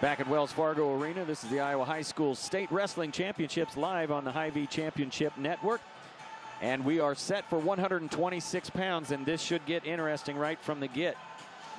Back at Wells Fargo Arena, this is the Iowa High School State Wrestling Championships live on the Hy-Vee Championship Network. And we are set for 126 pounds, and this should get interesting right from the get.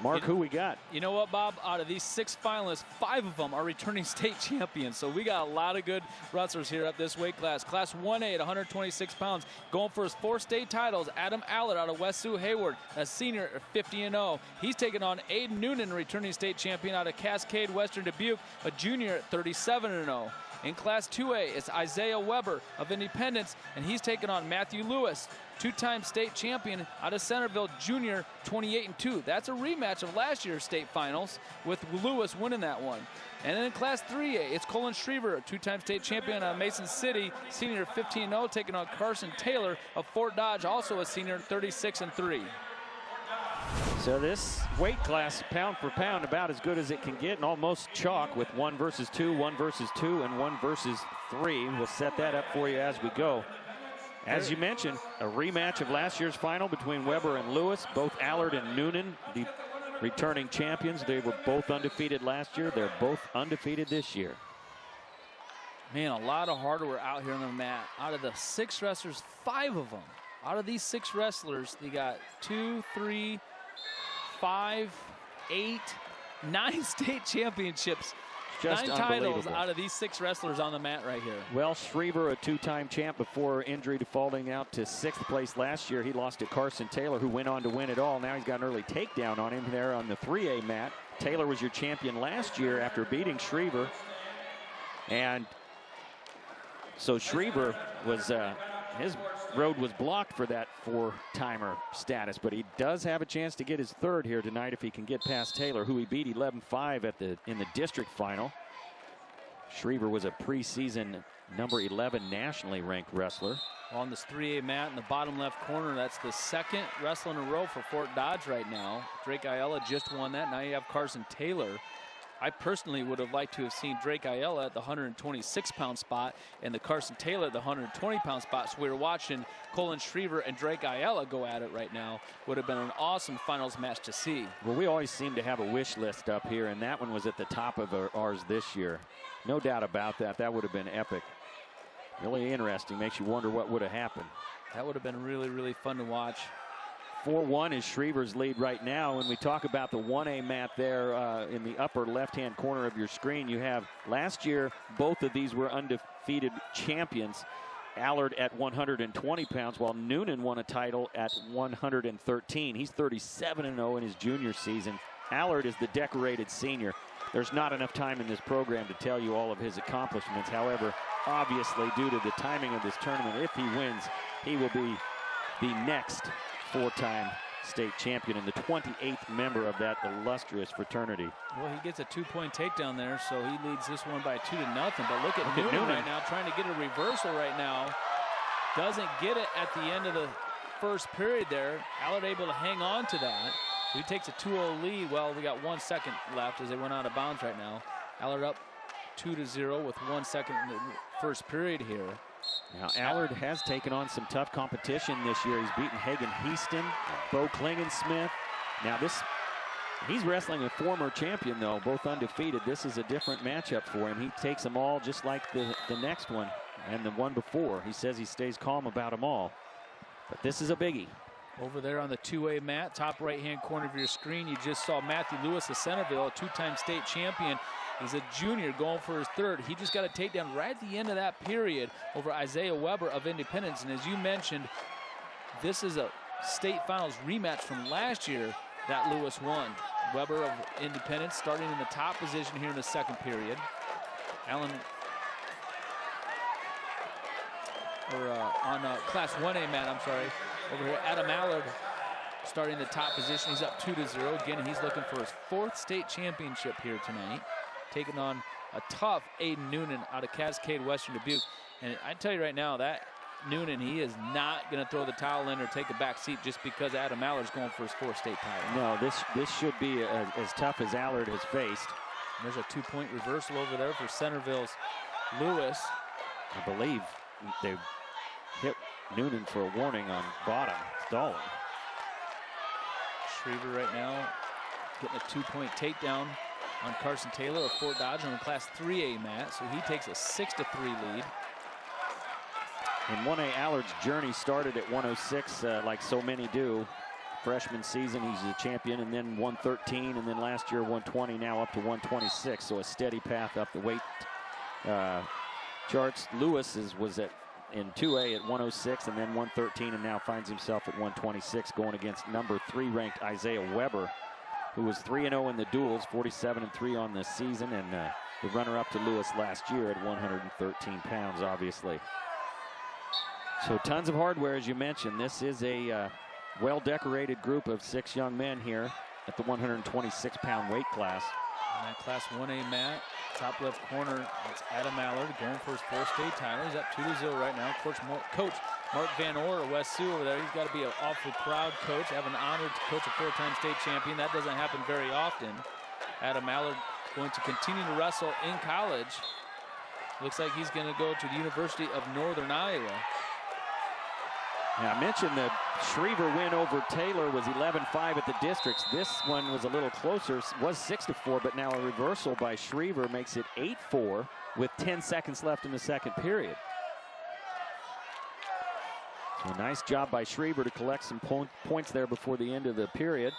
Mark, who we got? You know what, Bob? Out of these 6 finalists, 5 of them are returning state champions. So we got a lot of good wrestlers here at this weight class. Class 1A at 126 pounds. Going for his 4 state titles, Allard out of West Sioux Hayward, a senior at 50-0. He's taking on Aidan Noonan, returning state champion out of Cascade, Western Dubuque, a junior at 37-0. In Class 2A, it's Isaiah Weber of Independence, and he's taking on Matthew Lewis, 2-time state champion out of Centerville, junior, 28-2. That's a rematch of last year's state finals, with Lewis winning that one. And then in Class 3A, it's Cullan Schriever, a 2-time state champion out of Mason City, senior, 15-0, taking on Carson Taylor of Fort Dodge, also a senior, 36-3. So this weight class, pound for pound, about as good as it can get, and almost chalk with 1 versus 2, 1 versus 2, and 1 versus 3. We'll set that up for you as we go. As you mentioned, a rematch of last year's final between Weber and Lewis. Both Allard and Noonan, the returning champions. They were both undefeated last year. They're both undefeated this year. Man, a lot of hardware out here on the mat. Out of the 6 wrestlers, 5 of them. Out of these 6 wrestlers, they got 2, 3, 5, 8, 9 state championships. Just 9 titles out of these 6 wrestlers on the mat right here. Well, Schreiber, a 2-time champ before injury to falling out to 6th place last year. He lost to Carson Taylor, who went on to win it all. Now he's got an early takedown on him there on the 3A mat. Taylor was your champion last year after beating Schriever. And so Schriever was, his road was blocked for that 4-timer status, but he does have a chance to get his 3rd here tonight if he can get past Taylor, who he beat 11-5 in the district final. Schriever was a preseason number 11 nationally ranked wrestler. On this 3A mat in the bottom left corner, that's the 2nd wrestle in a row for Fort Dodge right now. Drake Ayala just won that. Now you have Carson Taylor. I personally would have liked to have seen Drake Ayala at the 126-pound spot and the Carson Taylor at the 120-pound spot. So we were watching Cullan Schriever and Drake Ayala go at it right now. Would have been an awesome finals match to see. Well, we always seem to have a wish list up here, and that one was at the top of ours this year. No doubt about that. That would have been epic. Really interesting. Makes you wonder what would have happened. That would have been really, really fun to watch. 4-1 is Schriever's lead right now. When we talk about the 1A mat there in the upper left-hand corner of your screen, you have last year, both of these were undefeated champions. Allard at 120 pounds, while Noonan won a title at 113. He's 37-0 in his junior season. Allard is the decorated senior. There's not enough time in this program to tell you all of his accomplishments. However, obviously, due to the timing of this tournament, if he wins, he will be the next 4-time state champion and the 28th member of that illustrious fraternity. Well, he gets a 2-point takedown there, so he leads this one by 2-0. But look at Noonan right now, trying to get a reversal right now. Doesn't get it at the end of the first period there. Allard able to hang on to that. So he takes a 2-0 lead. Well, we got 1 second left as they went out of bounds right now. Allard up 2-0 with 1 second in the first period here. Now, Allard has taken on some tough competition this year. He's beaten Hagen Heaston, Bo Klingensmith. Now, he's wrestling a former champion, though, both undefeated. This is a different matchup for him. He takes them all just like the next one and the one before. He says he stays calm about them all. But this is a biggie. Over there on the 2A mat, top right-hand corner of your screen, you just saw Matthew Lewis of Centerville, a 2-time state champion. He's a junior going for his 3rd. He just got a takedown right at the end of that period over Isaiah Weber of Independence. And as you mentioned, this is a state finals rematch from last year that Lewis won. Weber of Independence starting in the top position here in the 2nd period. On Class 1A mat, I'm sorry. Over here, Allard starting the top position. He's up 2-0. Again, he's looking for his 4th state championship here tonight. Taking on a tough Aidan Noonan out of Cascade, Western Dubuque. And I tell you right now, that Noonan, he is not going to throw the towel in or take a back seat just because Allard's going for his 4th state title. No, this should be as tough as Allard has faced. And there's a 2-point reversal over there for Centerville's Lewis. I believe they hit Noonan for a warning on bottom, stalling. Schriever right now getting a 2-point takedown on Carson Taylor of Fort Dodge on the Class 3A mat, so he takes a 6-3 lead. In 1A, Allard's journey started at 106, like so many do. Freshman season, he's a champion, and then 113, and then last year 120, now up to 126. So a steady path up the weight charts. Lewis was in 2A at 106, and then 113, and now finds himself at 126, going against number 3 ranked Isaiah Weber, who was 3-0 in the duels, 47-3 on the season, and the runner-up to Lewis last year at 113 pounds, obviously. So tons of hardware, as you mentioned. This is a well-decorated group of 6 young men here at the 126-pound weight class. On that Class 1A mat, top left corner, it's Adam Allard going for his 4th state title. He's up 2-0 right now. Coach Mark Van Orr of West Sioux over there. He's got to be an awfully proud coach, having the honor to coach a 4-time state champion. That doesn't happen very often. Adam Allard going to continue to wrestle in college. Looks like he's going to go to the University of Northern Iowa. Yeah, I mentioned the Schriever win over Taylor was 11-5 at the districts. This one was a little closer, was 6-4, but now a reversal by Schriever makes it 8-4 with 10 seconds left in the second period. So a nice job by Schriever to collect some points there before the end of the period.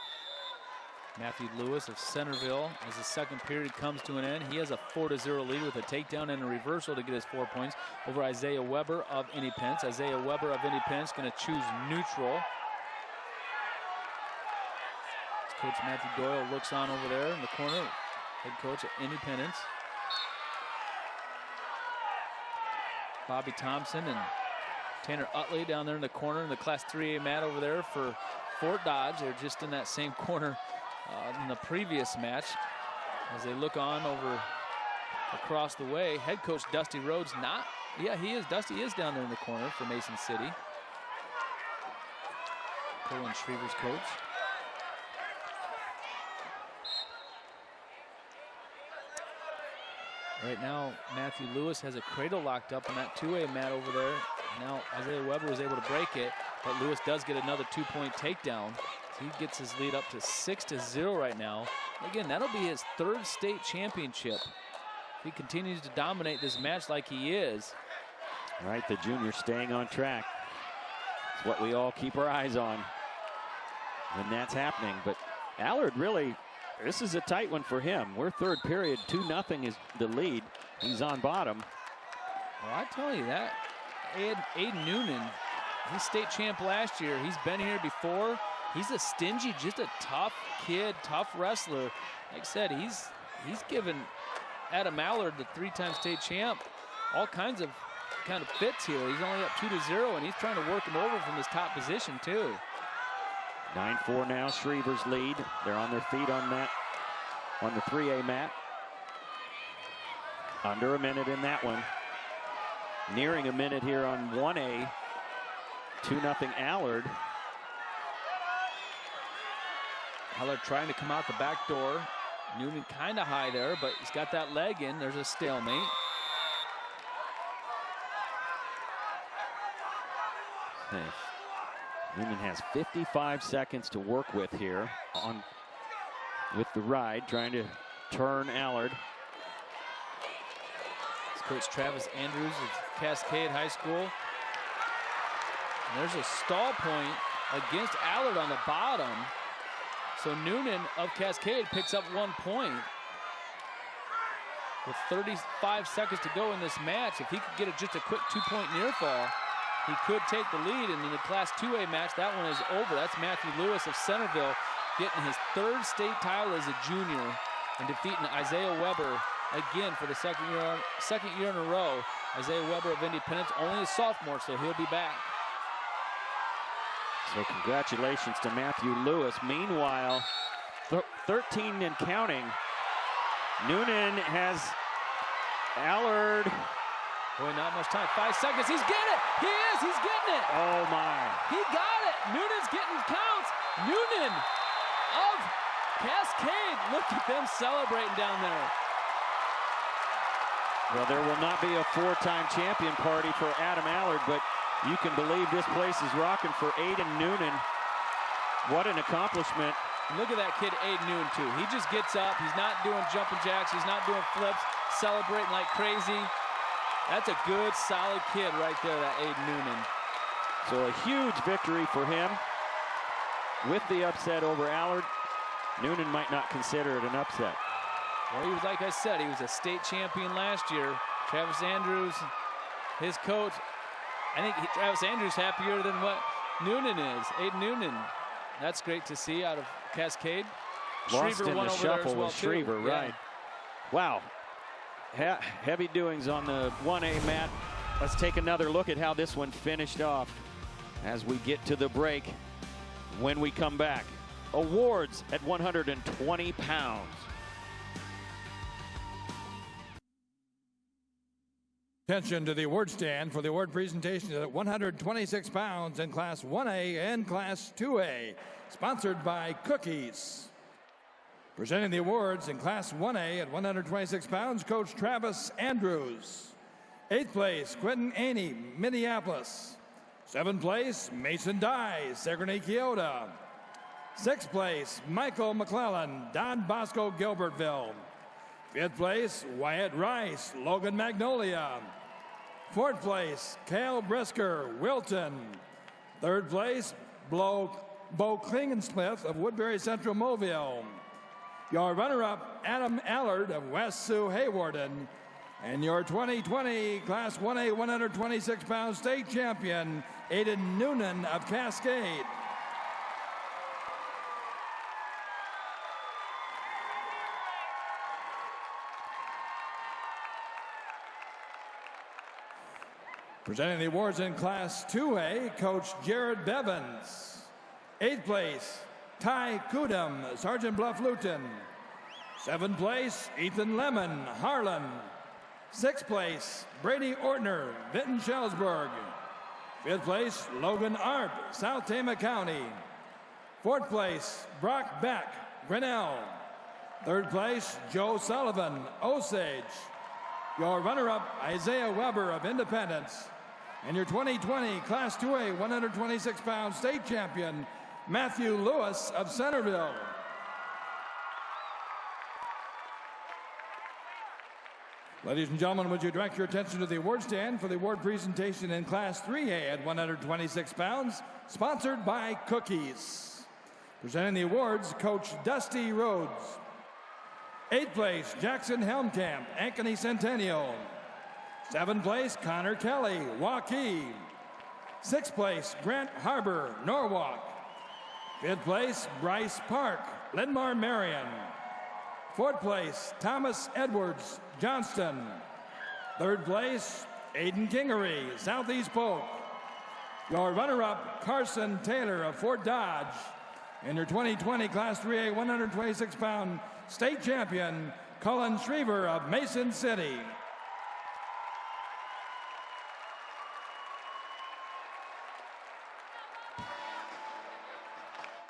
Matthew Lewis of Centerville, as the second period comes to an end, he has a 4-0 lead with a takedown and a reversal to get his 4 points over Isaiah Weber of Independence. Isaiah Weber of Independence going to choose neutral. As Coach Matthew Doyle looks on over there in the corner, head coach at Independence. Bobby Thompson and Tanner Utley down there in the corner in the Class 3A mat over there for Fort Dodge. They're just in that same corner in the previous match as they look on over across the way. Head coach Dusty Rhodes Dusty is down there in the corner for Mason City. Cullan Schriever's coach. Right now, Matthew Lewis has a cradle locked up on that 2A mat over there. Now Isaiah Weber was able to break it, but Lewis does get another 2-point takedown. He gets his lead up to 6-0 right now. Again, that'll be his 3rd state championship. If he continues to dominate this match like he is. Right, the junior staying on track. It's what we all keep our eyes on when that's happening. But Allard really, this is a tight one for him. We're third period, 2-0 is the lead. He's on bottom. Well, I tell you that, Aidan Noonan, he's state champ last year. He's been here before. He's a stingy, just a tough kid, tough wrestler. Like I said, he's given Adam Allard, the 3-time state champ, all kinds of fits here. He's only up 2-0, and he's trying to work him over from his top position too. 9-4 now, Schriever's lead. They're on their feet on the 3A mat. Under a minute in that one. Nearing a minute here on 1A. 2-0 Allard. Allard trying to come out the back door. Noonan kind of high there, but he's got that leg in. There's a stalemate. Okay. Noonan has 55 seconds to work with here with the ride, trying to turn Allard. It's Coach Travis Andrews of Cascade High School. And there's a stall point against Allard on the bottom. So Noonan of Cascade picks up 1 point. With 35 seconds to go in this match, if he could get just a quick 2-point near fall, he could take the lead. And in the Class 2A match, that one is over. That's Matthew Lewis of Centerville getting his 3rd state title as a junior and defeating Isaiah Weber again for the second year in a row. Isaiah Weber of Independence, only a sophomore, so he'll be back. So congratulations to Matthew Lewis. Meanwhile, 13 and counting. Noonan has Allard. Boy, not much time. 5 seconds. He's getting it. He is. He's getting it. Oh, my. He got it. Noonan's getting counts. Noonan of Cascade. Look at them celebrating down there. Well, there will not be a 4-time champion party for Adam Allard, but you can believe this place is rocking for Aidan Noonan. What an accomplishment. Look at that kid, Aidan Noonan, too. He just gets up. He's not doing jumping jacks. He's not doing flips, celebrating like crazy. That's a good, solid kid right there, that Aidan Noonan. So a huge victory for him with the upset over Allard. Noonan might not consider it an upset. Well, he was, like I said, he was a state champion last year. Travis Andrews, his coach, I think Travis Andrews happier than what Noonan is. Aidan Noonan. That's great to see out of Cascade. Lost Schreiber in won the over there shuffle as well, with Schreiber, too. right. Wow. Heavy doings on the 1A mat. Let's take another look at how this one finished off as we get to the break. When we come back, awards at 120 pounds. Attention to the award stand for the award presentation at 126 pounds in Class 1A and Class 2A, sponsored by Cookies. Presenting the awards in Class 1A at 126 pounds, Coach Travis Andrews. 8th place, Quentin Aney, Minneapolis. 7th place, Mason Dye, Sigourney Keota. 6th place, Michael McClellan, Don Bosco, Gilbertville. 5th place, Wyatt Rice, Logan Magnolia. 4th place, Cale Brisker, Wilton. 3rd place, Bo Klingensmith of Woodbury Central, Mobile. Your runner-up, Adam Allard of West Sioux, Hawarden. And your 2020 Class 1A 126-pound state champion, Aidan Noonan of Cascade. Presenting the awards in Class 2A, Coach Jared Bevins. 8th place, Ty Kudum, Sergeant Bluff Luton. 7th place, Ethan Lemon, Harlan. 6th place, Brady Ortner, Vinton Shellsburg. 5th place, Logan Arp, South Tama County. 4th place, Brock Beck, Grinnell. 3rd place, Joe Sullivan, Osage. Your runner-up, Isaiah Weber of Independence. And your 2020 Class 2A 126-pound state champion, Matthew Lewis of Centerville. Ladies and gentlemen, would you direct your attention to the award stand for the award presentation in Class 3A at 126 pounds, sponsored by Cookies. Presenting the awards, Coach Dusty Rhodes. 8th place, Jackson Helmkamp, Ankeny Centennial. 7th place, Connor Kelly, Waukee. 6th place, Grant Harbor, Norwalk. 5th place, Bryce Park, Linmar Marion. 4th place, Thomas Edwards, Johnston. 3rd place, Aidan Kingery, Southeast Polk. Your runner-up, Carson Taylor of Fort Dodge. And your 2020 Class 3A 126-pound state champion, Cullan Schriever of Mason City.